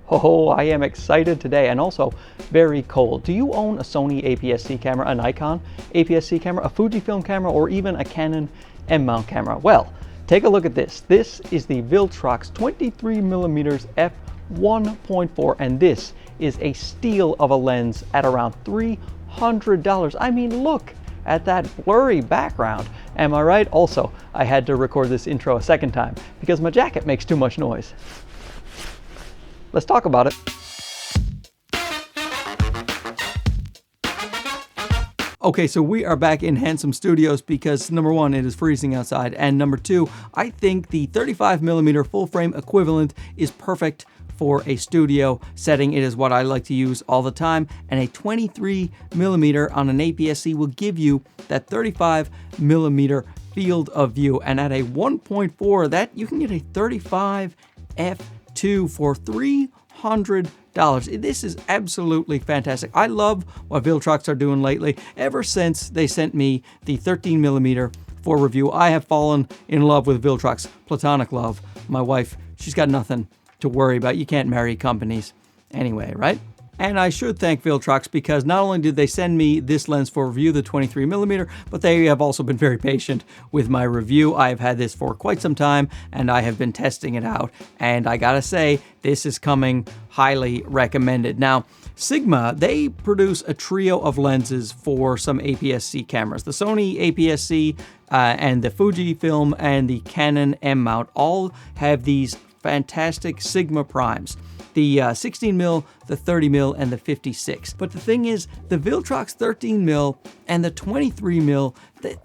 Oh, I am excited today and also very cold. Do you own a Sony APS-C camera, a Nikon APS-C camera, a Fujifilm camera, or even a Canon M-Mount camera? Well, take a look at this. This is the Viltrox 23mm f1.4, and this is a steal of a lens at around $300. I mean, look at that blurry background. Am I right? Also, I had to record this intro a second time because my jacket makes too much noise. Let's talk about it. Okay, so we are back in Handsome Studios because number one, it is freezing outside, and number two, I think the 35mm full frame equivalent is perfect for a studio setting. It is what I like to use all the time, and a 23mm on an APS-C will give you that 35mm field of view, and at a 1.4, that you can get a 35 f2 for $300. This is absolutely fantastic. I love what Viltrox are doing lately. Ever since they sent me the 13mm for review, I have fallen in love with Viltrox. Platonic love. My wife, she's got nothing to worry about. You can't marry companies anyway, right? And I should thank Viltrox because not only did they send me this lens for review, the 23mm, but they have also been very patient with my review. I have had this for quite some time and I have been testing it out. And I gotta say, this is coming highly recommended. Now, Sigma, they produce a trio of lenses for some APS-C cameras. The Sony APS-C and the Fujifilm and the Canon M-Mount all have these fantastic Sigma primes. The 16mm, the 30mm, and the 56. But the thing is, the Viltrox 13mm and the 23mm,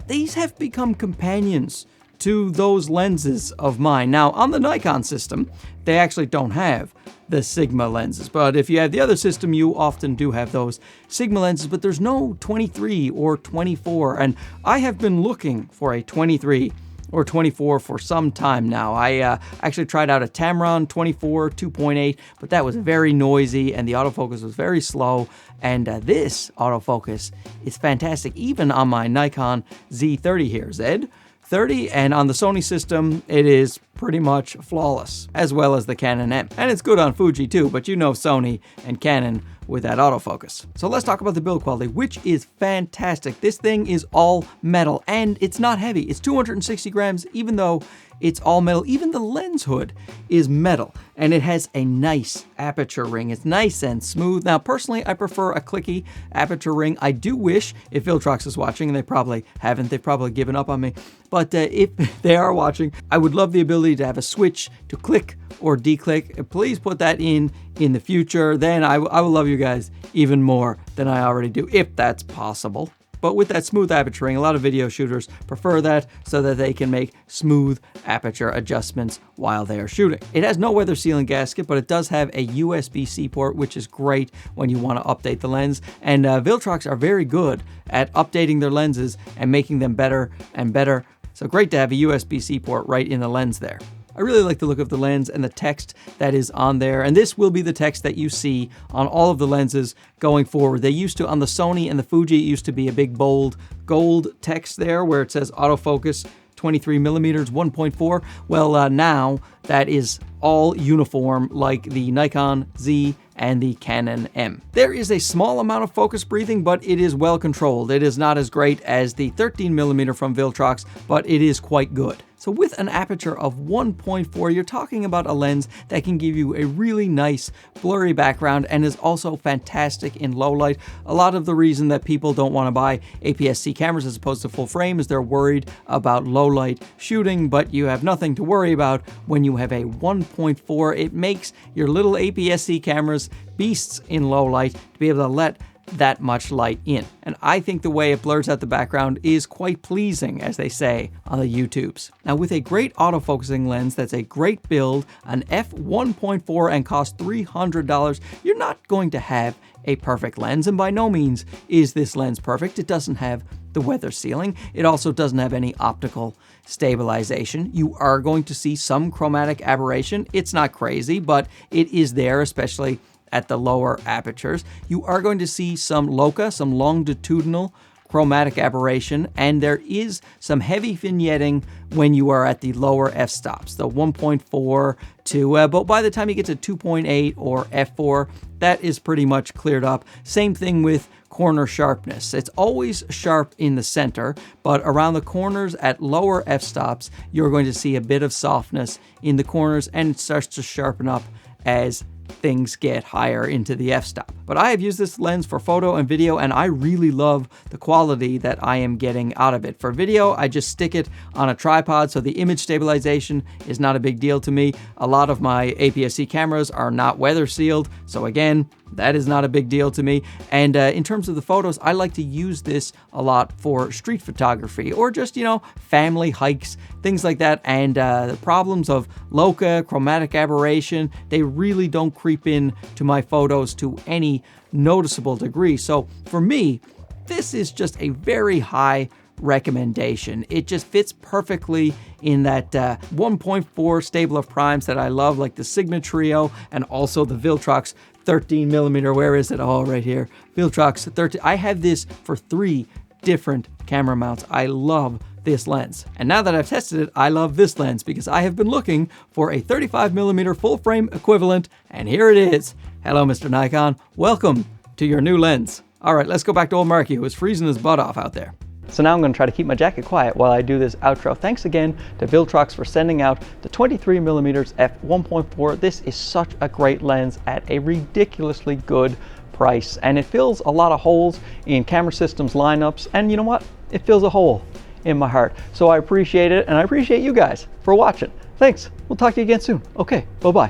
these have become companions to those lenses of mine. Now, on the Nikon system, they actually don't have the Sigma lenses, but if you have the other system, you often do have those Sigma lenses, but there's no 23 or 24, and I have been looking for a 23 or 24 for some time now. I actually tried out a Tamron 24 2.8, but that was very noisy and the autofocus was very slow. And this autofocus is fantastic, even on my Nikon Z30 here, Z30, and on the Sony system, it is pretty much flawless, as well as the Canon M. And it's good on Fuji too, but you know Sony and Canon with that autofocus. So let's talk about the build quality, which is fantastic. This thing is all metal and it's not heavy. It's 260 grams, even though it's all metal. Even the lens hood is metal, and it has a nice aperture ring. It's nice and smooth. Now, personally, I prefer a clicky aperture ring. I do wish, if Viltrox is watching, and they probably haven't, they've probably given up on me, but if they are watching, I would love the ability to have a switch to click or declick. Please put that in the future. Then I will love you guys even more than I already do, if that's possible. But with that smooth aperture ring, a lot of video shooters prefer that so that they can make smooth aperture adjustments while they are shooting. It has no weather sealing gasket, but it does have a USB-C port, which is great when you want to update the lens. And Viltrox are very good at updating their lenses and making them better and better. So great to have a USB-C port right in the lens there. I really like the look of the lens and the text that is on there, and this will be the text that you see on all of the lenses going forward. They used to, on the Sony and the Fuji, it used to be a big bold gold text there where it says autofocus 23mm 1.4. Well, now that is all uniform like the Nikon Z and the Canon M. There is a small amount of focus breathing, but it is well controlled. It is not as great as the 13mm from Viltrox, but it is quite good. So with an aperture of 1.4, you're talking about a lens that can give you a really nice blurry background and is also fantastic in low light. A lot of the reason that people don't want to buy APS-C cameras as opposed to full frame is they're worried about low light shooting, but you have nothing to worry about when you have a 1.4. It makes your little APS-C cameras beasts in low light to be able to let that much light in. And I think the way it blurs out the background is quite pleasing, as they say on the YouTubes. Now, with a great autofocusing lens that's a great build, an f1.4, and costs $300, you're not going to have a perfect lens, and by no means is this lens perfect. It doesn't have the weather sealing. It also doesn't have any optical stabilization. You are going to see some chromatic aberration. It's not crazy, but it is there, especially at the lower apertures. You are going to see some loca, some longitudinal chromatic aberration, and there is some heavy vignetting when you are at the lower f-stops, the 1.4 to, but by the time you get to 2.8 or f4, that is pretty much cleared up. Same thing with corner sharpness. It's always sharp in the center, but around the corners at lower f-stops, you're going to see a bit of softness in the corners, and it starts to sharpen up as things get higher into the f-stop. But I have used this lens for photo and video, and I really love the quality that I am getting out of it. For video, I just stick it on a tripod, so the image stabilization is not a big deal to me. A lot of my APS-C cameras are not weather sealed, so again, that is not a big deal to me. And in terms of the photos, I like to use this a lot for street photography or just, you know, family hikes, things like that. And the problems of bokeh, chromatic aberration, they really don't creep in to my photos to any noticeable degree. So for me, this is just a very high recommendation. It just fits perfectly in that 1.4 stable of primes that I love, like the Sigma Trio and also the Viltrox 13mm. Where is it? Oh, right here. Viltrox 13. I have this for 3 different camera mounts. I love this lens. And now that I've tested it, I love this lens because I have been looking for a 35mm full frame equivalent, and here it is. Hello, Mr. Nikon. Welcome to your new lens. All right, let's go back to old Marky, who is freezing his butt off out there. So now I'm going to try to keep my jacket quiet while I do this outro. Thanks again to Viltrox for sending out the 23mm f1.4. This is such a great lens at a ridiculously good price, and it fills a lot of holes in camera systems lineups, and you know what? It fills a hole in my heart. So I appreciate it, and I appreciate you guys for watching. Thanks. We'll talk to you again soon. Okay, bye-bye.